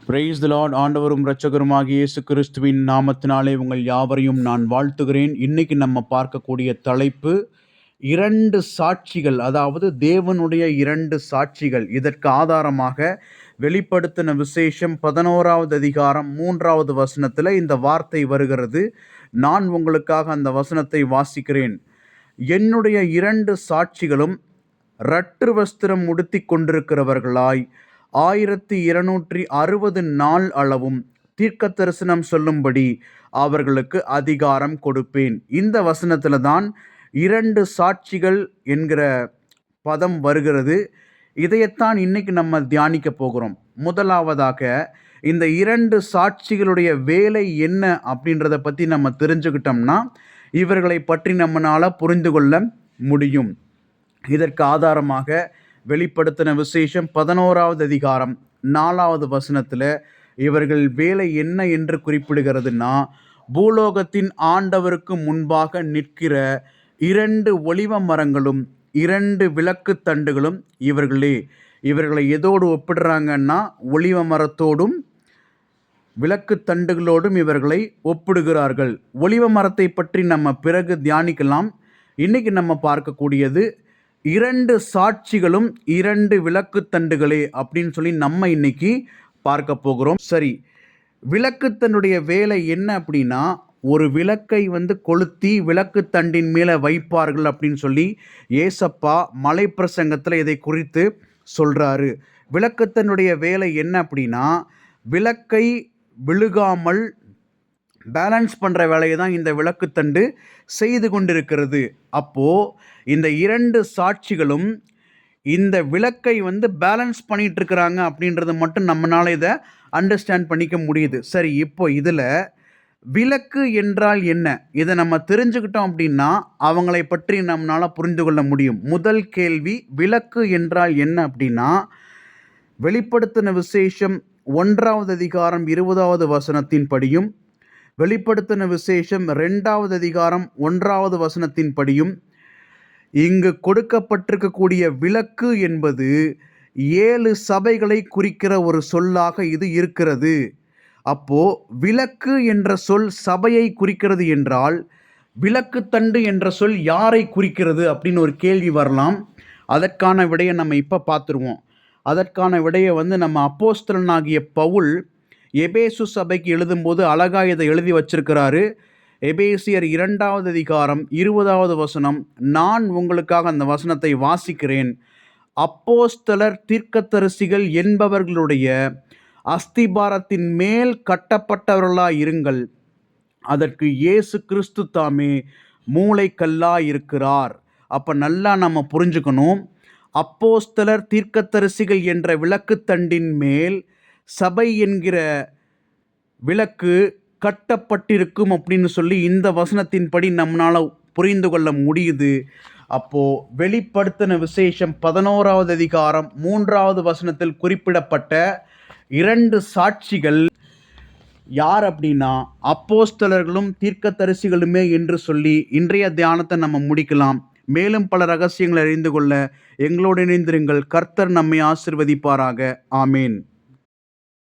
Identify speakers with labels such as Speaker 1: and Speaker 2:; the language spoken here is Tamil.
Speaker 1: Praise the Lord. ஆண்டவரும் இரட்சகருமாகிய இயேசு கிறிஸ்துவின் நாமத்தினாலே உங்கள் யாவரையும் நான் வாழ்த்துகிறேன். இன்னைக்கு நம்ம பார்க்கக்கூடிய தலைப்பு 2 சாட்சிகள், அதாவது தேவனுடைய 2 சாட்சிகள். இதற்கு ஆதாரமாக வெளிப்படுத்தின விசேஷம் 11வது அதிகாரம் 3வது வசனத்தில் இந்த வார்த்தை வருகிறது. நான் உங்களுக்காக அந்த வசனத்தை வாசிக்கிறேன். என்னுடைய 2 சாட்சிகளும் இரட்டு வஸ்திரம் உடுத்தி கொண்டிருக்கிறவர்களாய் 1260 நாள் அளவும் தீர்க்க தரிசனம் சொல்லும்படி அவர்களுக்கு அதிகாரம் கொடுப்பேன். இந்த வசனத்தில் தான் 2 சாட்சிகள் என்கிற பதம் வருகிறது. இதையத்தான் இன்னைக்கு நம்ம தியானிக்க போகிறோம். முதலாவதாக இந்த 2 சாட்சிகளுடைய வேலை என்ன அப்படின்றத பற்றி நம்ம தெரிஞ்சுக்கிட்டோம்னா இவர்களை பற்றி நம்மளால் புரிந்து கொள்ள முடியும். இதற்கு ஆதாரமாக வெளிப்படுத்தின விசேஷம் 11வது அதிகாரம் 4வது வசனத்தில் இவர்கள் வேலை என்ன என்று குறிப்பிடுகிறதுனா, பூலோகத்தின் ஆண்டவருக்கு முன்பாக நிற்கிற 2 ஒலிவ மரங்களும் 2 விளக்கு தண்டுகளும் இவர்களே. இவர்களை எதோடு ஒப்பிடுறாங்கன்னா ஒலிவ மரத்தோடும் விளக்கு தண்டுகளோடும் இவர்களை ஒப்பிடுகிறார்கள். ஒலிவ மரத்தை பற்றி நம்ம பிறகு தியானிக்கலாம். இன்னைக்கு நம்ம பார்க்கக்கூடியது 2 சாட்சிகளும் 2 விளக்கு தண்டுகளே அப்படின்னு சொல்லி நம்ம இன்னைக்கு பார்க்க போகிறோம். சரி, விளக்குத்தண்டுடைய வேலை என்ன அப்படின்னா, ஒரு விளக்கை கொளுத்தி விளக்கு தண்டின் மேலே வைப்பார்கள் அப்படின்னு சொல்லி ஏசப்பா மலை பிரசங்கத்தில் இதை குறித்து சொல்கிறாரு. விளக்குத்தண்டுடைய வேலை என்ன அப்படின்னா, விளக்கை விழுகாமல் பேலன்ஸ் பண்ணுற வேலையை தான் இந்த விளக்குத்தண்டு செய்து கொண்டிருக்கிறது. அப்போது இந்த 2 சாட்சிகளும் இந்த விளக்கை பேலன்ஸ் பண்ணிகிட்டு இருக்கிறாங்க அப்படின்றது மட்டும் நம்மளால் இதை அண்டர்ஸ்டாண்ட் பண்ணிக்க முடியுது. சரி, இப்போ இதில் விளக்கு என்றால் என்ன, இதை நம்ம தெரிஞ்சுக்கிட்டோம் அப்படின்னா அவங்களை பற்றி நம்மளால் புரிந்து கொள்ள முடியும். முதல் கேள்வி, விளக்கு என்றால் என்ன அப்படின்னா, வெளிப்படுத்தின விசேஷம் 1வது அதிகாரம் 20வது வசனத்தின் படியும், வெளிப்படுத்தின விசேஷம் 2வது அதிகாரம் 1வது வசனத்தின் படியும் இங்கு கொடுக்கப்பட்டிருக்கக்கூடிய விளக்கு என்பது 7 சபைகளை குறிக்கிற ஒரு சொல்லாக இது இருக்கிறது. அப்போ விளக்கு என்ற சொல் சபையை குறிக்கிறது என்றால் விளக்கு தண்டு என்ற சொல் யாரை குறிக்கிறது அப்படின்னு ஒரு கேள்வி வரலாம். அதற்கான விடையை நம்ம இப்போ பார்த்துருவோம். அதற்கான விடையை நம்ம அப்போஸ்தலனாகிய பவுல் எபேசு சபைக்கு எழுதும்போது அழகாக இதை எழுதி வச்சிருக்கிறாரு. எபேசியர் 2வது அதிகாரம் 20வது வசனம். நான் உங்களுக்காக அந்த வசனத்தை வாசிக்கிறேன். அப்போஸ்தலர் தீர்க்கதரிசிகள் என்பவர்களுடைய அஸ்திபாரத்தின் மேல் கட்டப்பட்டவர்களாய் இருங்கள், அதற்கு இயேசு கிறிஸ்து தாமே மூளைக்கல்லாய் இருக்கிறார். அப்போ நல்லா நம்ம புரிஞ்சுக்கணும், அப்போஸ்தலர் தீர்க்கதரிசிகள் என்ற விளக்குத்தண்டின் மேல் சபை என்கிற விளக்கு கட்டப்பட்டிருக்கும் அப்படின்னு சொல்லி இந்த வசனத்தின்படி நம்மளால் புரிந்து கொள்ள முடியுது. அப்போது வெளிப்படுத்தின விசேஷம் 11வது அதிகாரம் 3வது வசனத்தில் குறிப்பிடப்பட்ட 2 சாட்சிகள் யார் அப்படின்னா அப்போஸ்தலர்களும் தீர்க்கதரிசிகளுமே என்று சொல்லி இன்றைய தியானத்தை நம்ம முடிக்கலாம். மேலும் பல ரகசியங்களை அறிந்து கொள்ள எங்களோடு இணைந்திருங்கள். கர்த்தர் நம்மை ஆசீர்வதிப்பாராக. ஆமேன்.